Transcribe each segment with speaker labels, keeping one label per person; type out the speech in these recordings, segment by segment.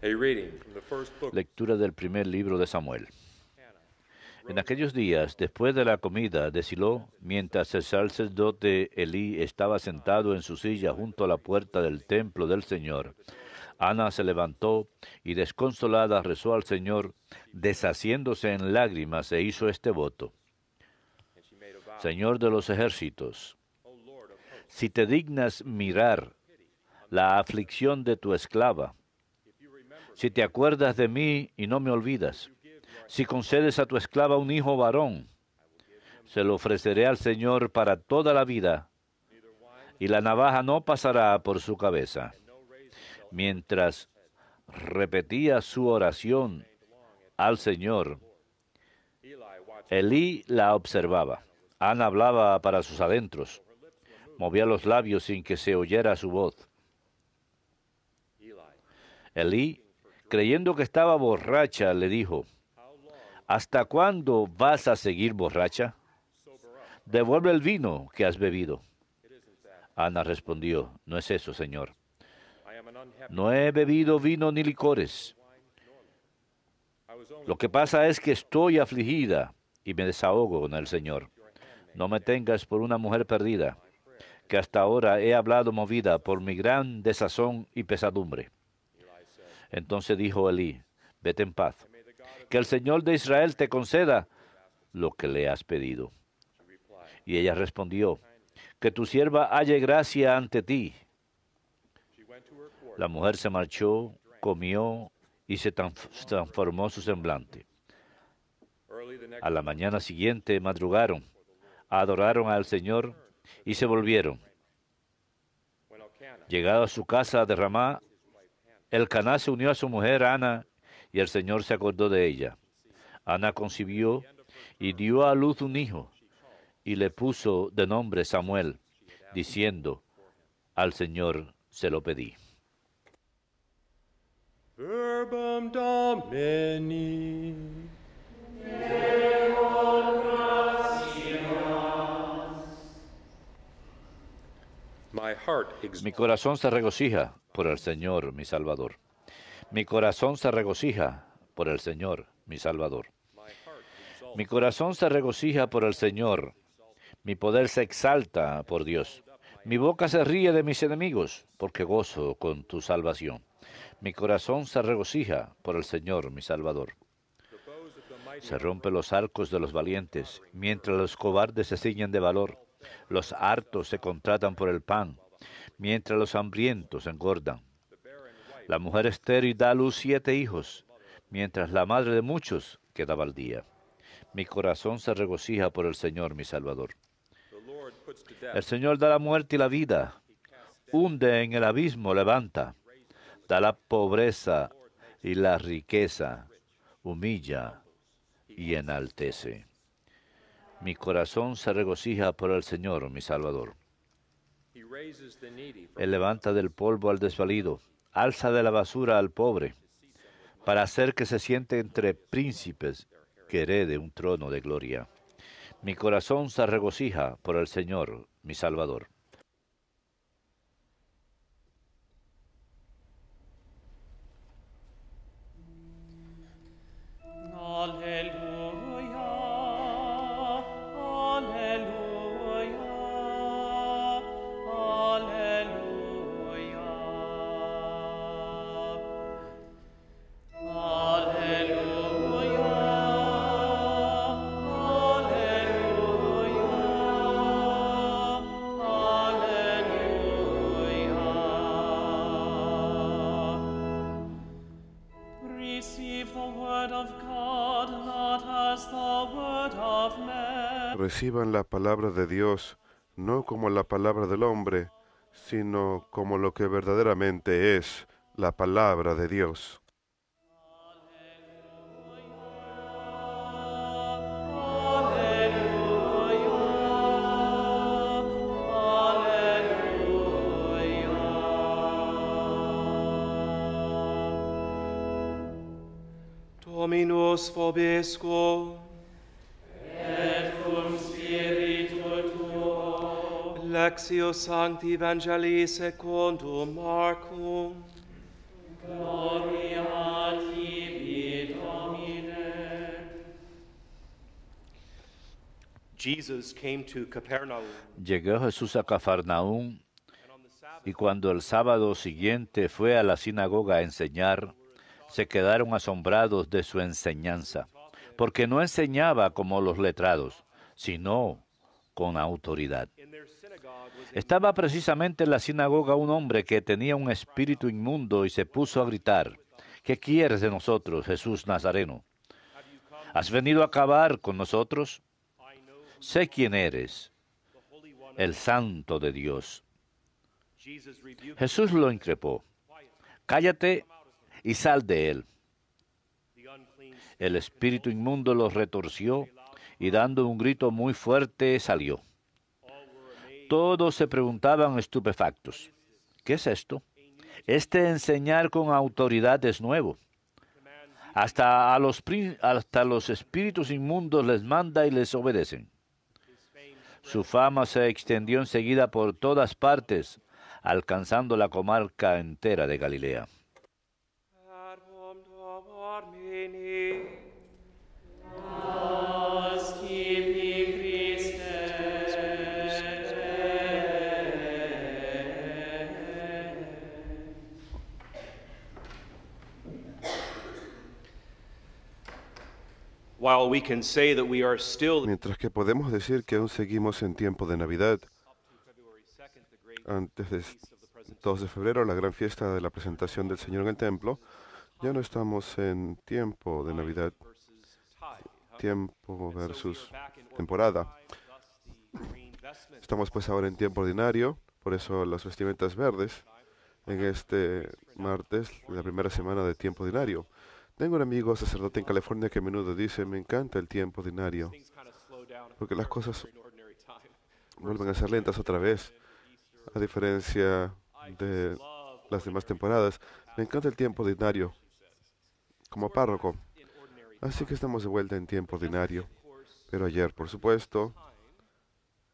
Speaker 1: A reading from the first book.
Speaker 2: Lectura del primer libro de Samuel. En aquellos días, después de la comida de Silo, mientras el sacerdote Elí estaba sentado en su silla junto a la puerta del templo del Señor, Ana se levantó y desconsolada rezó al Señor, deshaciéndose en lágrimas, e hizo este voto.
Speaker 1: And she made a vow.
Speaker 2: Señor de los ejércitos,
Speaker 1: O Lord of hosts,
Speaker 2: si te dignas mirar la aflicción de tu esclava,
Speaker 1: if you remember
Speaker 2: si te acuerdas de mí y no me olvidas, si concedes a tu esclava un hijo varón, se lo ofreceré al Señor para toda la vida,
Speaker 1: neither wine
Speaker 2: y la navaja no pasará por su cabeza.
Speaker 1: and no razor shall
Speaker 2: Mientras repetía su oración
Speaker 1: remain long at
Speaker 2: al Señor,
Speaker 1: Eli watched
Speaker 2: Elí la observaba. Ana hablaba para sus adentros,
Speaker 1: her lips were moved.
Speaker 2: movía los labios sin que se oyera su voz.
Speaker 1: Eli,
Speaker 2: Elí, creyendo que estaba borracha, le dijo,
Speaker 1: how long
Speaker 2: ¿hasta cuándo vas a seguir borracha?
Speaker 1: sober up?
Speaker 2: Devuelve el vino que has bebido.
Speaker 1: It isn't that.
Speaker 2: Ana respondió, no es eso, Señor.
Speaker 1: I am an unhappy
Speaker 2: No he bebido vino ni licores.
Speaker 1: wine nor milk. I was only
Speaker 2: Lo que pasa es que estoy afligida y me desahogo con el Señor.
Speaker 1: your handmaid
Speaker 2: No me tengas por una mujer perdida,
Speaker 1: my prayer.
Speaker 2: que hasta ahora he hablado movida por mi gran desazón y pesadumbre.
Speaker 1: Eli said,
Speaker 2: Entonces dijo Elí, vete en paz,
Speaker 1: May the God of
Speaker 2: que el Señor de Israel te conceda lo que le has pedido.
Speaker 1: she replied,
Speaker 2: Y ella respondió, que tu sierva halle gracia ante ti.
Speaker 1: she went to her court.
Speaker 2: La mujer se marchó, comió y se transformó su semblante.
Speaker 1: Early the next
Speaker 2: A la mañana siguiente madrugaron, adoraron al Señor y se volvieron.
Speaker 1: when Elkanah,
Speaker 2: Llegado a su casa de Ramá,
Speaker 1: his wife Hannah,
Speaker 2: Elcaná se unió a su mujer Ana y el Señor se acordó de ella. Ana concibió y dio a luz un hijo y le puso de nombre Samuel, diciendo, al Señor se lo pedí.
Speaker 1: Verbum Domini. My heart
Speaker 2: Mi corazón se regocija por el Señor, mi Salvador. Mi corazón se regocija por el Señor, mi Salvador.
Speaker 1: my heart exalts
Speaker 2: Mi corazón se regocija por el Señor. Mi poder se exalta por Dios. Mi boca se ríe de mis enemigos, porque gozo con tu salvación. Mi corazón se regocija por el Señor, mi Salvador.
Speaker 1: the bows of the mighty
Speaker 2: Se rompen los arcos de los valientes, mientras los cobardes se ciñen de valor. Los hartos se contratan por el pan, mientras los hambrientos engordan.
Speaker 1: the barren wife.
Speaker 2: La mujer estéril da a luz 7 hijos, mientras la madre de muchos quedaba al día. Mi corazón se regocija por el Señor, mi Salvador.
Speaker 1: The Lord puts to
Speaker 2: El
Speaker 1: death.
Speaker 2: Señor da la muerte y la vida,
Speaker 1: He casts down,
Speaker 2: hunde en el abismo, levanta, da la pobreza y la riqueza, humilla y enaltece. Mi corazón se regocija por el Señor, mi Salvador.
Speaker 1: He raises the needy from
Speaker 2: Él levanta del polvo al desvalido, alza de la basura al pobre, para hacer que se siente entre príncipes, que herede un trono de gloria. Mi corazón se regocija por el Señor, mi Salvador.
Speaker 3: Alleluia, alleluia, alleluia. Alleluia, alleluia. Receive the word of God, not as the word of man.
Speaker 4: Reciban la palabra de Dios no como la palabra del hombre, sino como lo que verdaderamente es la palabra de Dios.
Speaker 5: Dominus vobiscum,
Speaker 3: Et cum spiritu tuo.
Speaker 5: Lectio Sancti Evangelii secundum Marcum.
Speaker 3: Gloria
Speaker 5: Jesus came to Capernaum,
Speaker 2: Llegó Jesús a Cafarnaúm,
Speaker 5: and on the Sabbath,
Speaker 2: y cuando el sábado siguiente fue a la sinagoga a enseñar, se quedaron asombrados de su enseñanza, porque no enseñaba como los letrados, sino con autoridad.
Speaker 5: in their synagogue was a
Speaker 2: Estaba precisamente en la sinagoga un hombre que tenía un espíritu inmundo y se puso a gritar: ¿Qué quieres de nosotros, Jesús Nazareno? ¿Has venido a acabar con nosotros?
Speaker 5: I know
Speaker 2: Sé quién eres,
Speaker 5: the Holy One.
Speaker 2: el Santo de Dios.
Speaker 5: Jesus rebuked
Speaker 2: Jesús lo increpó: Cállate y sal de él.
Speaker 5: the unclean spirit.
Speaker 2: El espíritu inmundo lo retorció y dando un grito muy fuerte salió.
Speaker 5: All were amazed.
Speaker 2: Todos se preguntaban estupefactos: ¿qué es esto? Este enseñar con autoridad es nuevo. Hasta los espíritus inmundos les manda y les obedecen. Su fama se extendió enseguida por todas partes, alcanzando la comarca entera de Galilea.
Speaker 5: Ad hoc Domini.
Speaker 3: Ascipi Christe.
Speaker 5: While we can say that we are still
Speaker 4: Mientras que podemos decir que aún seguimos en tiempo de Navidad,
Speaker 5: February 2nd, the great
Speaker 4: antes de
Speaker 5: feast of the presentation
Speaker 4: 2 de febrero, la gran fiesta de la presentación del Señor en el templo, ya no estamos en tiempo de Navidad,
Speaker 5: versus tithe.
Speaker 4: tiempo
Speaker 5: So
Speaker 4: versus
Speaker 5: we are back in ordinary
Speaker 4: temporada.
Speaker 5: time, thus the green vestment.
Speaker 4: Estamos pues ahora en tiempo ordinario, por eso las vestimentas verdes, en este martes, la primera semana de tiempo ordinario. Tengo un amigo sacerdote en California que a menudo dice: me encanta el tiempo ordinario,
Speaker 5: Things kind of slow down
Speaker 4: porque las cosas
Speaker 5: in ordinary time.
Speaker 4: vuelven a ser lentas otra vez, a diferencia de las demás temporadas. Me encanta el tiempo ordinario como párroco,
Speaker 5: In ordinary
Speaker 4: así que estamos de vuelta en tiempo ordinario.
Speaker 5: of course,
Speaker 4: Pero ayer, por supuesto,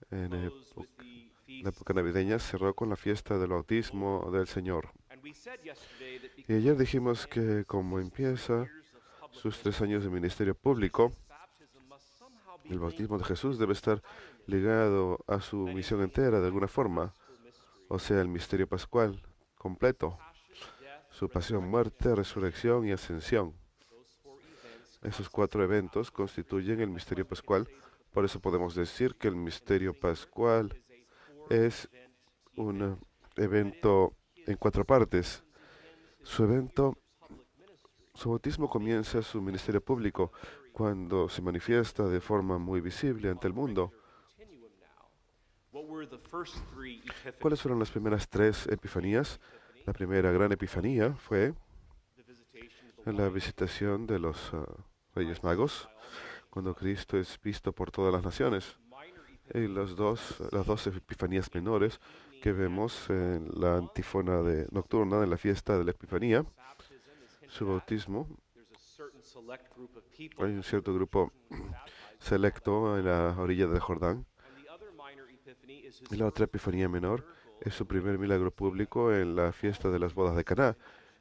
Speaker 4: en
Speaker 5: closed with the
Speaker 4: la
Speaker 5: feast.
Speaker 4: época navideña cerró con la fiesta del bautismo del Señor.
Speaker 5: And we said yesterday that
Speaker 4: Y
Speaker 5: because
Speaker 4: ayer dijimos que como empieza sus 3 años de ministerio público,
Speaker 5: baptism must somehow be
Speaker 4: el bautismo de Jesús debe estar ligado a su misión entera de alguna forma, o sea, el misterio pascual completo, su pasión, muerte, resurrección y ascensión. Esos 4 eventos constituyen el misterio pascual, por eso podemos decir que el misterio pascual es un evento en 4 partes. Su bautismo comienza su ministerio público cuando se manifiesta de forma muy visible ante el mundo.
Speaker 5: continuum now. What were the first 3 epiphanies?
Speaker 4: ¿Cuáles fueron las primeras 3 epifanías? La primera gran epifanía fue
Speaker 5: The visitation of the
Speaker 4: en la visitación de los Reyes Magos, cuando Cristo es visto por todas las naciones.
Speaker 5: minor epiphany.
Speaker 4: Y las dos epifanías menores que vemos en la antífona nocturna de la fiesta de la Epifanía,
Speaker 5: Baptism is hinted
Speaker 4: su
Speaker 5: at.
Speaker 4: bautismo.
Speaker 5: There's a certain select group of people
Speaker 4: Hay un cierto grupo
Speaker 5: baptized.
Speaker 4: selecto en la orilla del Jordán.
Speaker 5: And the other minor epiphany is his
Speaker 4: Y la otra epifanía menor es su primer milagro público en la fiesta de las bodas de Caná,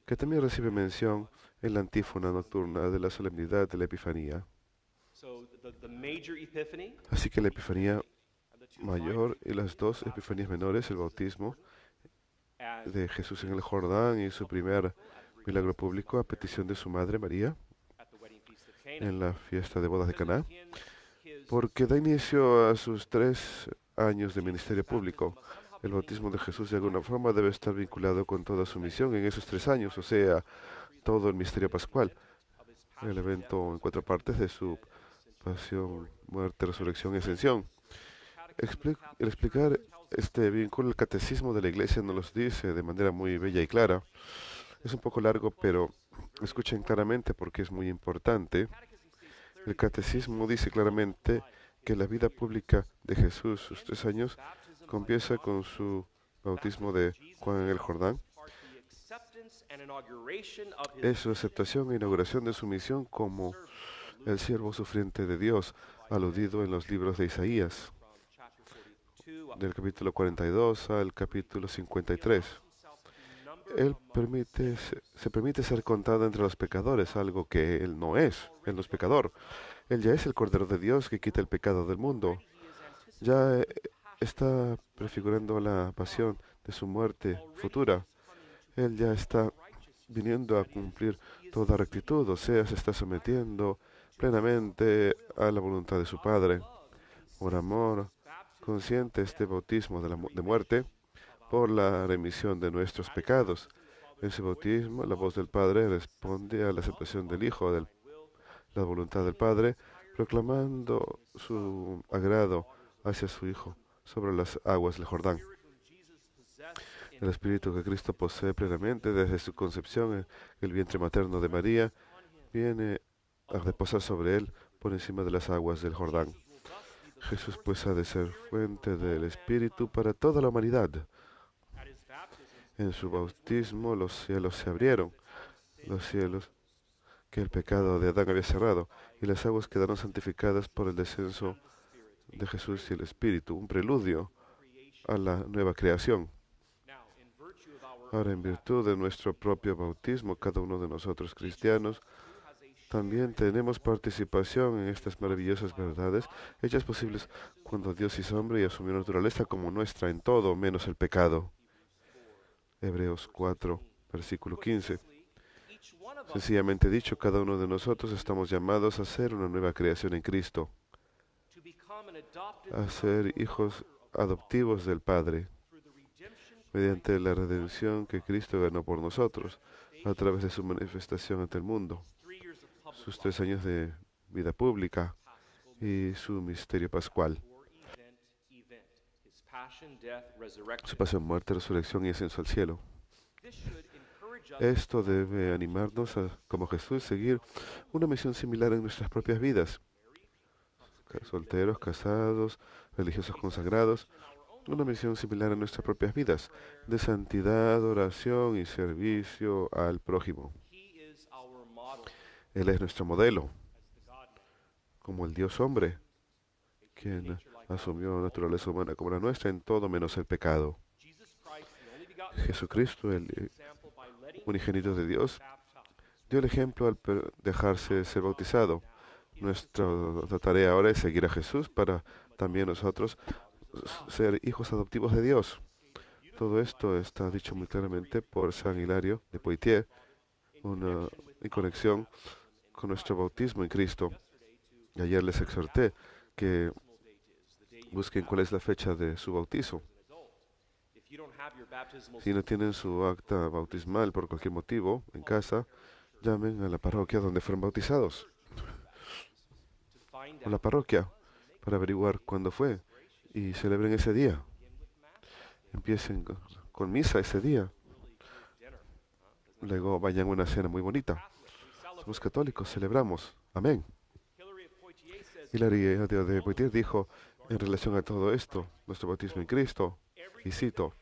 Speaker 4: que también recibe mención en la antífona nocturna de la solemnidad de la Epifanía.
Speaker 5: So the major epiphany
Speaker 4: Así que la Epifanía
Speaker 5: and the 2 minor
Speaker 4: mayor y las 2 epifanías menores, el bautismo
Speaker 5: as
Speaker 4: de Jesús en el Jordán y su primer milagro público a petición de su madre María
Speaker 5: at the wedding feast of Cana.
Speaker 4: en la fiesta de bodas de Caná,
Speaker 5: Begins his
Speaker 4: porque da inicio a sus 3 años de ministerio público. El bautismo de Jesús de alguna forma debe estar vinculado con toda su misión en esos 3 años, o sea, todo el misterio pascual, el evento en 4 partes de su pasión, muerte, resurrección y ascensión. El explicar este vínculo, el catecismo de la Iglesia nos los dice de manera muy bella y clara. Es un poco largo, pero escuchen claramente porque es muy importante. El catecismo dice claramente que la vida pública de Jesús, sus 3 años, comienza con su bautismo de Juan en el Jordán. Es su aceptación e inauguración de su misión como el siervo sufriente de Dios, aludido en los libros de Isaías, del capítulo 42 al capítulo 53. Él se permite ser contado entre los pecadores, algo que Él no es. Él no es pecador. Él ya es el Cordero de Dios que quita el pecado del mundo. ya está prefigurando la pasión de su muerte futura. Él ya está viniendo a cumplir toda rectitud, o sea, se está sometiendo plenamente a la voluntad de su Padre. Por amor, consciente este bautismo de muerte por la remisión de nuestros pecados. En su bautismo, la voz del Padre responde a la aceptación del Hijo, de la voluntad del Padre, proclamando su agrado hacia su Hijo sobre las aguas del Jordán. El Espíritu que Cristo posee plenamente desde su concepción en el vientre materno de María viene a reposar sobre él por encima de las aguas del Jordán. Jesús pues ha de ser fuente del Espíritu para toda la humanidad. En su bautismo los cielos se abrieron, los cielos que el pecado de Adán había cerrado, y las aguas quedaron santificadas por el descenso de Jesús y el Espíritu, un preludio a la nueva creación. Ahora, en virtud de nuestro propio bautismo, cada uno de nosotros cristianos también tenemos participación en estas maravillosas verdades, hechas posibles cuando Dios hizo hombre y asumió naturaleza como nuestra en todo, menos el pecado. Hebreos 4, versículo 15. Sencillamente dicho, cada uno de nosotros estamos llamados a ser una nueva creación en Cristo, a ser hijos adoptivos del Padre, mediante la redención que Cristo ganó por nosotros, a través de su manifestación ante el mundo, sus 3 años de vida pública y su misterio pascual, su pasión, muerte, resurrección y ascenso al cielo. Esto debe animarnos a, como Jesús, seguir una misión similar en nuestras propias vidas. Solteros, casados, religiosos consagrados, una misión similar en nuestras propias vidas, de santidad, oración y servicio al prójimo. Él es nuestro modelo, como el Dios hombre, quien asumió naturaleza humana como la nuestra en todo menos el pecado. Jesucristo, el unigénito de Dios, dio el ejemplo al dejarse ser bautizado. Nuestra tarea ahora es seguir a Jesús para también nosotros ser hijos adoptivos de Dios. Todo esto está dicho muy claramente por San Hilario de Poitiers, en conexión con nuestro bautismo en Cristo. Y ayer les exhorté que busquen cuál es la fecha de su bautizo. Si no tienen su acta bautismal por cualquier motivo en casa, llamen a la parroquia donde fueron bautizados, o la parroquia, para averiguar cuándo fue y celebren ese día. Empiecen con misa ese día. Luego vayan a una cena muy bonita. Somos católicos, celebramos. Amén. Hilario de Poitiers dijo en relación a todo esto, nuestro bautismo en Cristo, y cito,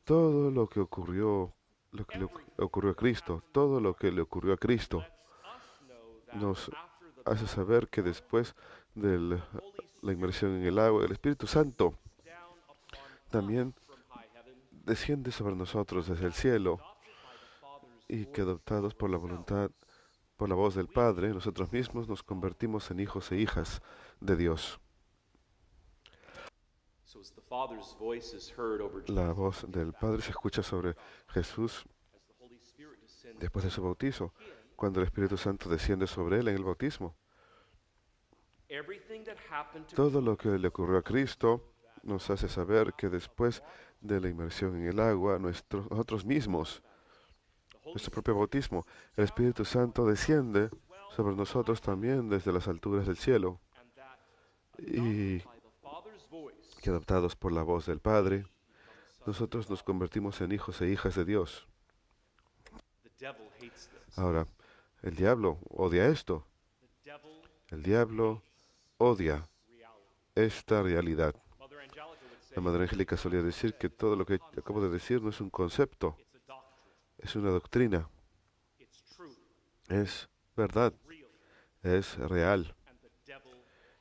Speaker 4: todo lo que ocurrió a Cristo, todo lo que le ocurrió a Cristo, nos hace saber que después de la inmersión en el agua, el Espíritu Santo también desciende sobre nosotros desde el cielo, y que adoptados por la voluntad, por la voz del Padre, nosotros mismos nos convertimos en hijos e hijas de Dios. La voz del Padre se escucha sobre Jesús después de su bautizo, cuando el Espíritu Santo desciende sobre él en el bautismo. Todo lo que le ocurrió a Cristo nos hace saber que después de la inmersión en el agua, nosotros mismos, nuestro propio bautismo, el Espíritu Santo desciende sobre nosotros también desde las alturas del cielo, y que adoptados por la voz del Padre, nosotros nos convertimos en hijos e hijas de Dios. Ahora, el diablo odia esto. El diablo odia esta realidad. La Madre Angélica solía decir que todo lo que acabo de decir no es un concepto, es una doctrina, es verdad, es real.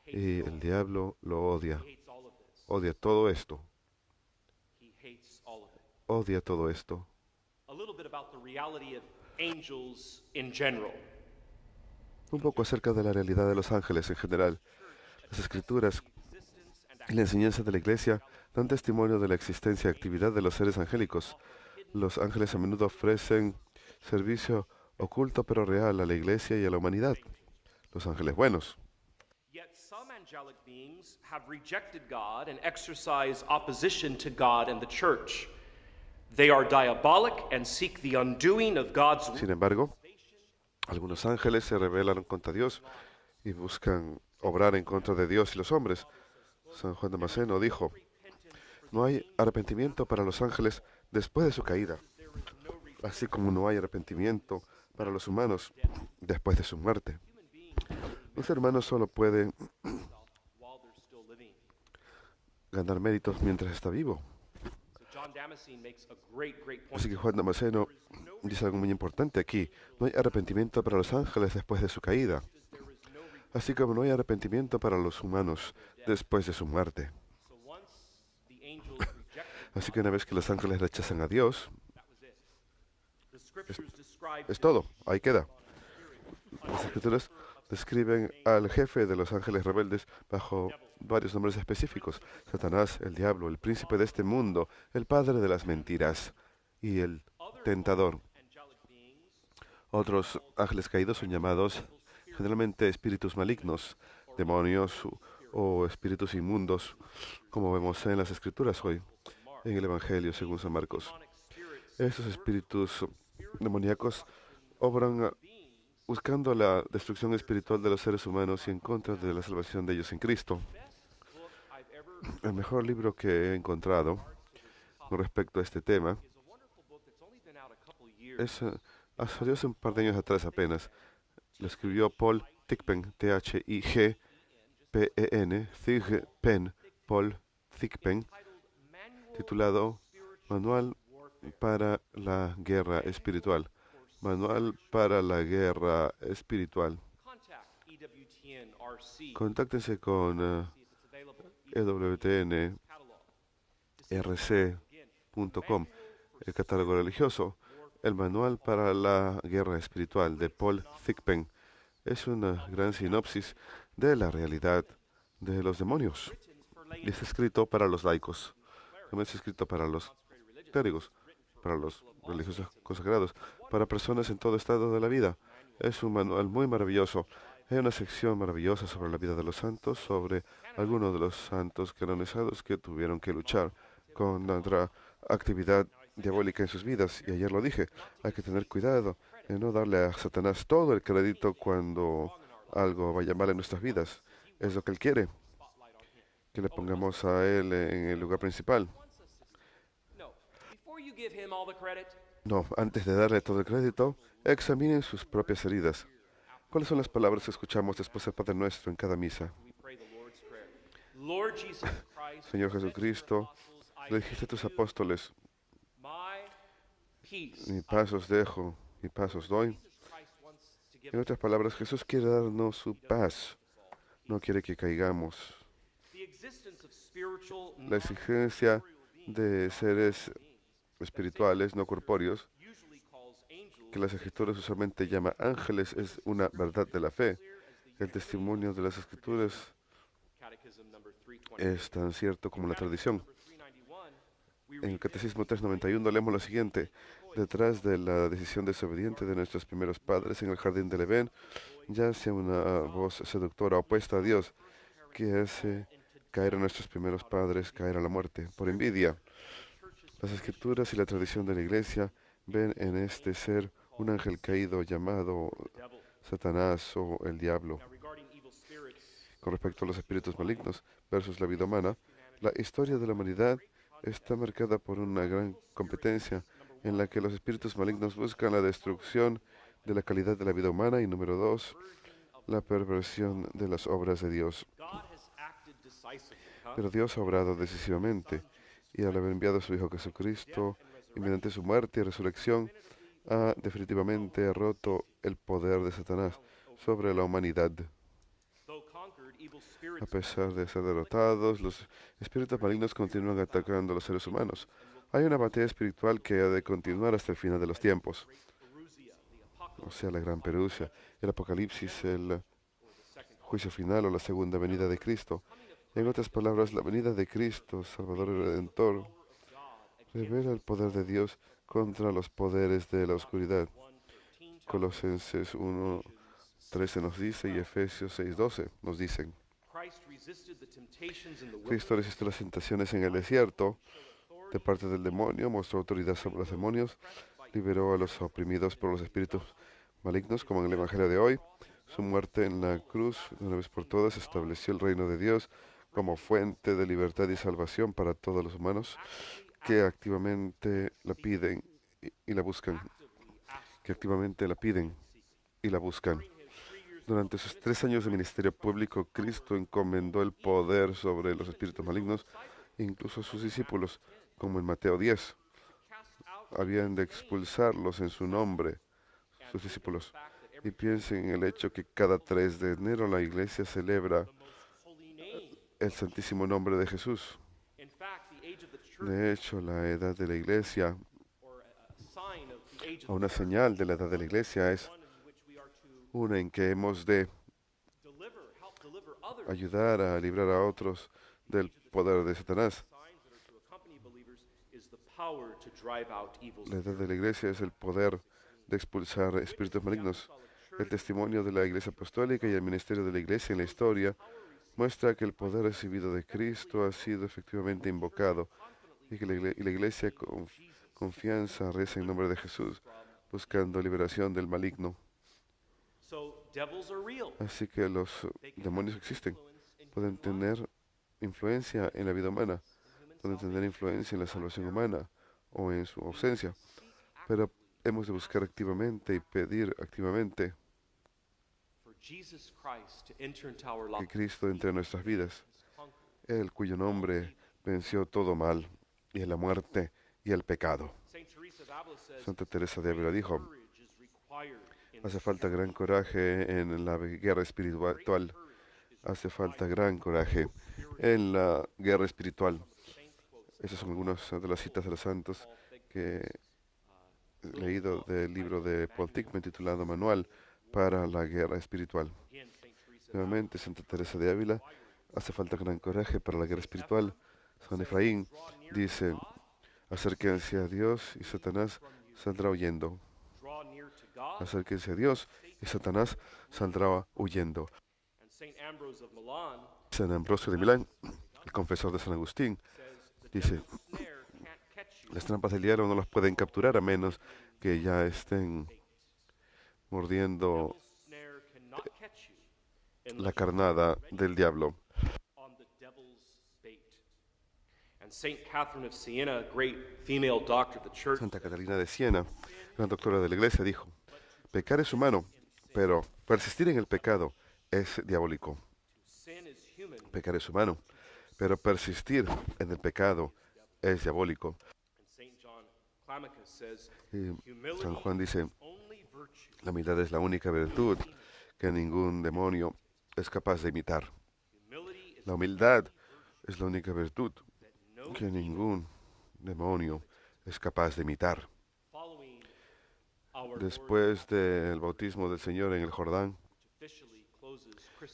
Speaker 4: Y el diablo lo odia. Odia todo esto. Odia todo esto. Un poco acerca de la realidad de los ángeles en general. Las Escrituras y la enseñanza de la Iglesia dan testimonio de la existencia y actividad de los seres angélicos. Los ángeles a menudo ofrecen servicio oculto pero real a la Iglesia y a la humanidad. Los ángeles buenos.
Speaker 5: Yet some angelic beings have rejected God and exercise opposition to God and the church. They are diabolic and seek the undoing of God's
Speaker 4: Sin embargo, algunos ángeles se rebelan contra Dios y buscan obrar en contra de Dios y los hombres. San Juan Damasceno dijo, no hay arrepentimiento para los ángeles después de su caída, así como no hay arrepentimiento para los humanos después de su muerte. Un ser humano solo puede
Speaker 5: while they're still living.
Speaker 4: ganar méritos mientras está vivo.
Speaker 5: So John Damascene makes a great point.
Speaker 4: Así que Juan Damasceno dice algo muy importante aquí. No hay arrepentimiento para los ángeles después de su caída, así como no hay arrepentimiento para los humanos después de su muerte.
Speaker 5: So once the angels rejected,
Speaker 4: Así que una vez que los ángeles rechazan a Dios,
Speaker 5: that was it. The scriptures describe
Speaker 4: es todo, ahí queda. Las escrituras describen al jefe de los ángeles rebeldes bajo varios nombres específicos: Satanás, el diablo, el príncipe de este mundo, el padre de las mentiras y el tentador.
Speaker 5: angelic beings
Speaker 4: Otros ángeles caídos son llamados generalmente espíritus malignos, demonios o espíritus inmundos, como vemos en las escrituras hoy, en el Evangelio según San Marcos. Estos espíritus demoníacos obran buscando la destrucción espiritual de los seres humanos y en contra de la salvación de ellos en Cristo.
Speaker 5: book I've ever
Speaker 4: El mejor libro que he encontrado con respecto a este tema
Speaker 5: is a wonderful book that's only been out a couple years.
Speaker 4: salió hace un par de años atrás apenas. Lo escribió Paul Thigpen, Thigpen, Thigpen, Paul Thigpen, titulado Manual para la Guerra Espiritual. Manual para la Guerra Espiritual.
Speaker 5: Contact EWTN RC.
Speaker 4: Contáctense con
Speaker 5: See if it's available.
Speaker 4: EWTN
Speaker 5: Catalog.
Speaker 4: rc.com, el catálogo religioso, el manual para la guerra espiritual de Paul Thigpen. Es una gran sinopsis de la realidad de los demonios. Y está escrito para los laicos, también está escrito para los clérigos, para los religiosos consagrados, para personas en todo estado de la vida. Es un manual muy maravilloso. Hay una sección maravillosa sobre la vida de los santos, sobre algunos de los santos canonizados que tuvieron que luchar con otra actividad diabólica en sus vidas. Y ayer lo dije, hay que tener cuidado de no darle a Satanás todo el crédito cuando algo vaya mal en nuestras vidas. Es lo que él quiere, que le pongamos a él en el lugar principal.
Speaker 5: No. Before you give him all the credit,
Speaker 4: No, antes de darle todo el crédito, examinen sus propias heridas. ¿Cuáles son las palabras que escuchamos después del Padre Nuestro en cada misa?
Speaker 5: we pray the Lord's Prayer. Lord Jesus Christ,
Speaker 4: Señor Jesucristo, le dijiste a tus apóstoles,
Speaker 5: my peace.
Speaker 4: mi paz os dejo, mi paz os doy.
Speaker 5: Jesus Christ wants to give
Speaker 4: En otras palabras, Jesús quiere darnos su paz, no quiere que caigamos.
Speaker 5: the existence of spiritual
Speaker 4: La exigencia de seres espirituales, no corpóreos,
Speaker 5: usually calls angels
Speaker 4: que las escrituras usualmente llaman ángeles, es una verdad de la fe. El testimonio de las escrituras
Speaker 5: Catechism number 320.
Speaker 4: es tan cierto como la tradición.
Speaker 5: Number 391, we
Speaker 4: En
Speaker 5: read
Speaker 4: el Catecismo 391 leemos lo siguiente: detrás de la decisión desobediente de nuestros primeros padres en el jardín del Edén, yace una voz seductora opuesta a Dios, que hace caer a nuestros primeros padres, caer a la muerte, por envidia. Las escrituras y la tradición de la Iglesia ven en este ser un ángel caído llamado
Speaker 5: devil.
Speaker 4: Satanás o el diablo.
Speaker 5: Now regarding evil spirits,
Speaker 4: Con respecto a los espíritus malignos versus la vida humana, la historia de la humanidad está marcada por una gran competencia en la que los espíritus malignos buscan la destrucción de la calidad de la vida humana y, número dos, la perversión de las obras de Dios.
Speaker 5: God has acted decisively.
Speaker 4: Pero Dios ha obrado decisivamente y al haber enviado a su Hijo Jesucristo y mediante su muerte y resurrección ha definitivamente roto el poder de Satanás sobre la humanidad.
Speaker 5: Though conquered, evil
Speaker 4: A
Speaker 5: spirits
Speaker 4: pesar de ser derrotados, los espíritus malignos continúan atacando a los seres humanos. Hay una batalla espiritual que ha de continuar hasta el final de los tiempos,
Speaker 5: Perusia, the
Speaker 4: o
Speaker 5: apocalypse,
Speaker 4: sea, la gran Perusia, el Apocalipsis, el juicio final o la segunda venida de Cristo. En otras palabras, la venida de Cristo, Salvador y Redentor, revela el poder de Dios contra los poderes de la oscuridad. Colosenses 1:13 nos dice y Efesios 6:12 nos dicen. Cristo resistió las tentaciones en el desierto de parte del demonio, mostró autoridad sobre los demonios, liberó a los oprimidos por los espíritus malignos, como en el Evangelio de hoy. Su muerte en la cruz, de una vez por todas, estableció el reino de Dios como fuente de libertad y salvación para todos los humanos que activamente la piden y la buscan. Que activamente la piden y la buscan. Durante sus 3 años de ministerio público, Cristo encomendó el poder sobre los espíritus malignos, incluso a sus discípulos, como en Mateo 10. Habían de expulsarlos en su nombre, sus discípulos. Y piensen en el hecho que cada 3 de enero la iglesia celebra el santísimo nombre de Jesús. De hecho, la edad de la iglesia, o una señal de la edad de la iglesia, es una en que hemos de ayudar a librar a otros del poder de Satanás. La edad de la iglesia es el poder de expulsar espíritus malignos. El testimonio de la Iglesia Apostólica y el ministerio de la Iglesia en la historia muestra que el poder recibido de Cristo ha sido efectivamente invocado y que la Iglesia con confianza reza en nombre de Jesús, buscando liberación del maligno. Así que los demonios existen. Pueden tener influencia en la vida humana, pueden tener influencia en la salvación humana o en su ausencia, pero hemos de buscar activamente y pedir activamente que Cristo entre en nuestras vidas, Él cuyo nombre venció todo mal y la muerte y el pecado. Santa Teresa de Ávila dijo: hace falta gran coraje en la guerra espiritual. Hace falta gran coraje en la guerra espiritual. Esas son algunas de las citas de los santos que he leído del libro de Paul Tickman titulado Manual para la guerra espiritual. Nuevamente, Santa Teresa de Ávila: hace falta gran coraje para la guerra espiritual. San Efraín dice: acérquense a Dios y Satanás saldrá huyendo. Acérquense a Dios y Satanás saldrá huyendo. San Ambrosio de Milán, el confesor de San Agustín, dice: las trampas del diablo no los pueden capturar a menos que ya estén mordiendo la carnada del diablo. Santa Catalina de Siena, gran doctora de la Iglesia, dijo: pecar es humano, pero persistir en el pecado es diabólico. Pecar es humano, pero persistir en el pecado es diabólico. Y San Juan dice: la humildad es la única virtud que ningún demonio es capaz de imitar. La humildad es la única virtud que ningún demonio es capaz de imitar. Después del bautismo del Señor en el Jordán,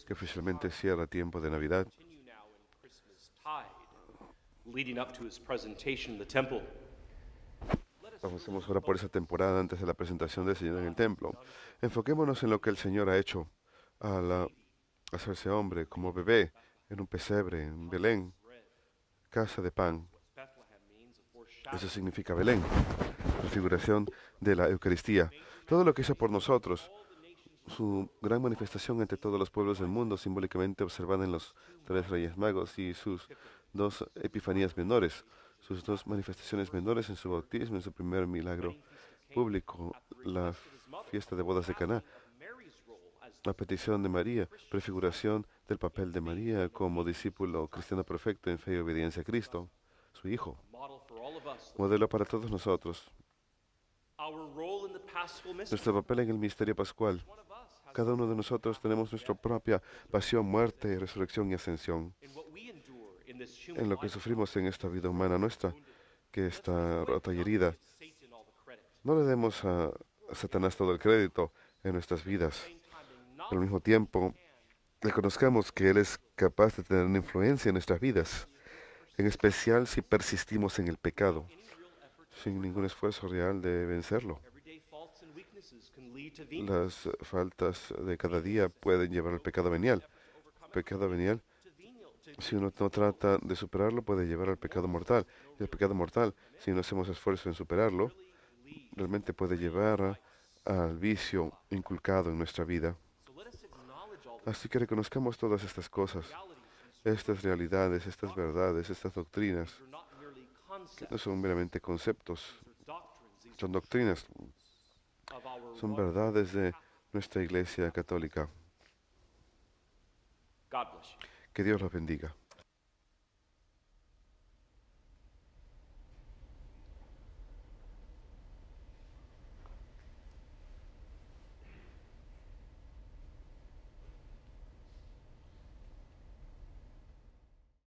Speaker 4: que oficialmente cierra tiempo de Navidad, avancemos ahora por esa temporada antes de la presentación del Señor en el templo. Enfoquémonos en lo que el Señor ha hecho al hacerse hombre como bebé en un pesebre en Belén, casa de pan. Eso significa Belén, la figuración de la Eucaristía. Todo lo que hizo por nosotros, su gran manifestación entre todos los pueblos del mundo, simbólicamente observada en los 3 Reyes Magos y sus 2 epifanías menores, sus 2 manifestaciones menores en su bautismo, en su primer milagro público, la fiesta de bodas de Caná, la petición de María, prefiguración del papel de María como discípulo cristiano perfecto en fe y obediencia a Cristo, su Hijo, modelo para todos nosotros. Nuestro papel en el misterio pascual. Cada uno de nosotros tenemos nuestra propia pasión, muerte, resurrección y ascensión. En lo que sufrimos en esta vida humana nuestra, que está rota y herida, no le demos a Satanás todo el crédito en nuestras vidas. Pero al mismo tiempo, reconozcamos que Él es capaz de tener una influencia en nuestras vidas, en especial si persistimos en el pecado, sin ningún esfuerzo real de vencerlo.
Speaker 5: Everyday faults and weaknesses can lead to venial.
Speaker 4: Las faltas de cada día pueden llevar al pecado venial. Pecado venial, si uno no trata de superarlo, puede llevar al pecado mortal. Y el pecado mortal, si no hacemos esfuerzo en superarlo, realmente puede llevar al vicio inculcado en nuestra vida.
Speaker 5: So let us acknowledge all the
Speaker 4: Así que reconozcamos todas estas cosas, estas realidades, estas verdades, estas doctrinas,
Speaker 5: are not merely
Speaker 4: que
Speaker 5: concepts,
Speaker 4: no son meramente conceptos,
Speaker 5: they're doctrines. These
Speaker 4: son doctrinas,
Speaker 5: of our
Speaker 4: son
Speaker 5: one.
Speaker 4: verdades de nuestra Iglesia Católica.
Speaker 5: God bless you.
Speaker 4: Que Dios los bendiga.